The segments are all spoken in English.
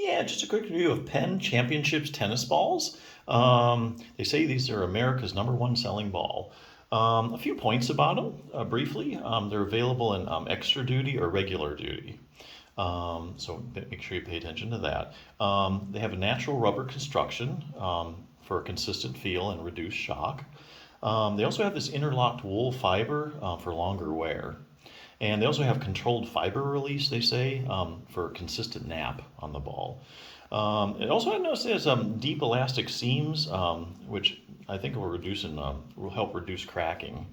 Yeah, just a quick review of Penn Championships Tennis Balls. They say these are America's #1 selling ball. A few points about them, briefly. They're available in extra duty or regular duty. So make sure you pay attention to that. They have a natural rubber construction for a consistent feel and reduced shock. They also have this interlocked wool fiber for longer wear. And they also have controlled fiber release, they say, for consistent nap on the ball. It also, I noticed, has deep elastic seams, which I think will help reduce cracking.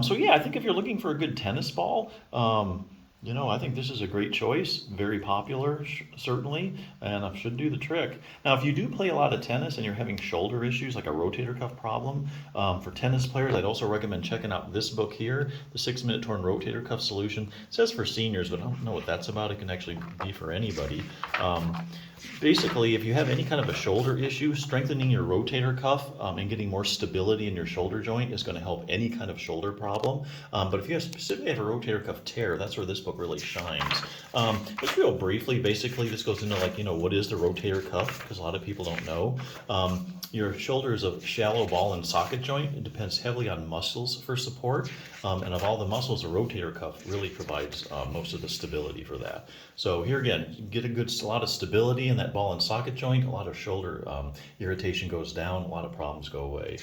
So yeah, I think if you're looking for a good tennis ball, I think this is a great choice. Very popular, certainly, and should do the trick. Now, if you do play a lot of tennis and you're having shoulder issues, like a rotator cuff problem, for tennis players, I'd also recommend checking out this book here, The 6-Minute Torn Rotator Cuff Solution. It says for seniors, but I don't know what that's about. It can actually be for anybody. Basically, if you have any kind of a shoulder issue, strengthening your rotator cuff and getting more stability in your shoulder joint is going to help any kind of shoulder problem. But if you specifically have a rotator cuff tear, that's where this book really shines. Just real briefly, basically, this goes into what is the rotator cuff, because a lot of people don't know. Your shoulder is a shallow ball and socket joint. It depends heavily on muscles for support. And of all the muscles, the rotator cuff really provides most of the stability for that. So here again, you get a lot of stability in that ball and socket joint. A lot of shoulder irritation goes down. A lot of problems go away.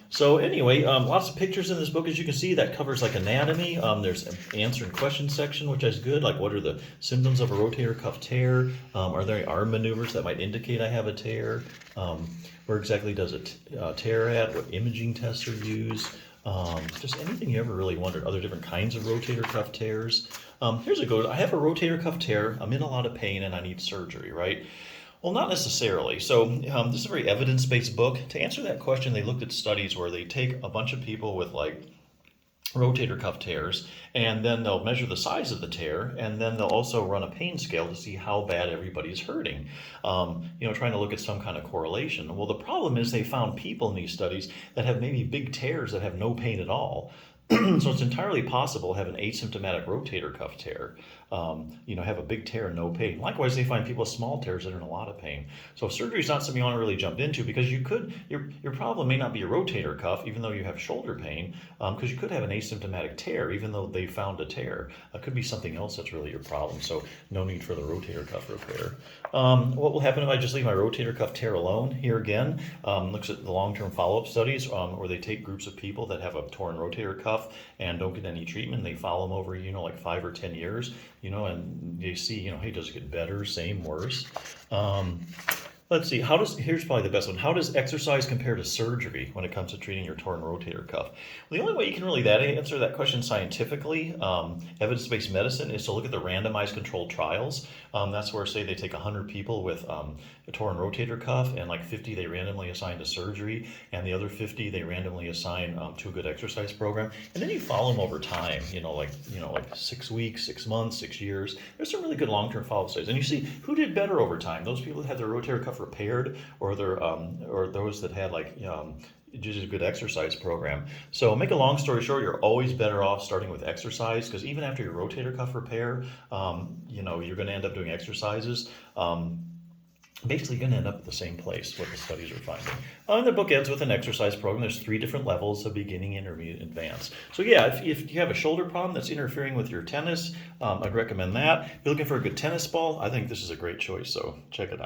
So anyway, lots of pictures in this book, as you can see, that covers like anatomy. There's an answer and question section, which is good. Like, what are the symptoms of a rotator cuff tear? Are there any arm maneuvers that might indicate I have a tear? Where exactly does it tear at? What imaging tests are used? Just anything you ever really wondered. Other different kinds of rotator cuff tears. Here's a go. I have a rotator cuff tear. I'm in a lot of pain and I need surgery, right? Well, not necessarily. So this is a very evidence-based book. To answer that question, they looked at studies where they take a bunch of people with rotator cuff tears, and then they'll measure the size of the tear, and then they'll also run a pain scale to see how bad everybody's hurting, trying to look at some kind of correlation. Well, the problem is they found people in these studies that have maybe big tears that have no pain at all. So it's entirely possible to have an asymptomatic rotator cuff tear, have a big tear and no pain. Likewise, they find people with small tears that are in a lot of pain. So surgery is not something you want to really jump into, because your problem may not be a rotator cuff, even though you have shoulder pain, because you could have an asymptomatic tear, even though they found a tear. It could be something else that's really your problem. So no need for the rotator cuff repair. What will happen if I just leave my rotator cuff tear alone? Here again, looks at the long-term follow-up studies where they take groups of people that have a torn rotator cuff and don't get any treatment. They follow them over, like 5 or 10 years, and they see, hey, does it get better, same, worse? Let's see, here's probably the best one. How does exercise compare to surgery when it comes to treating your torn rotator cuff? Well, the only way you can really answer that question scientifically, evidence-based medicine, is to look at the randomized controlled trials. That's where, say, they take 100 people with a torn rotator cuff, and 50 they randomly assign to surgery, and the other 50 they randomly assign to a good exercise program. And then you follow them over time, like 6 weeks, 6 months, 6 years. There's some really good long-term follow-up studies. And you see who did better over time. Those people that had their rotator cuff repaired, or those that had just a good exercise program. So make a long story short, you're always better off starting with exercise, because even after your rotator cuff repair, you're going to end up doing exercises. Basically going to end up at the same place, what the studies are finding. And the book ends with an exercise program. There's 3 different levels of beginning, intermediate, and advanced. So yeah, if you have a shoulder problem that's interfering with your tennis, I'd recommend that. If you're looking for a good tennis ball, I think this is a great choice, so check it out.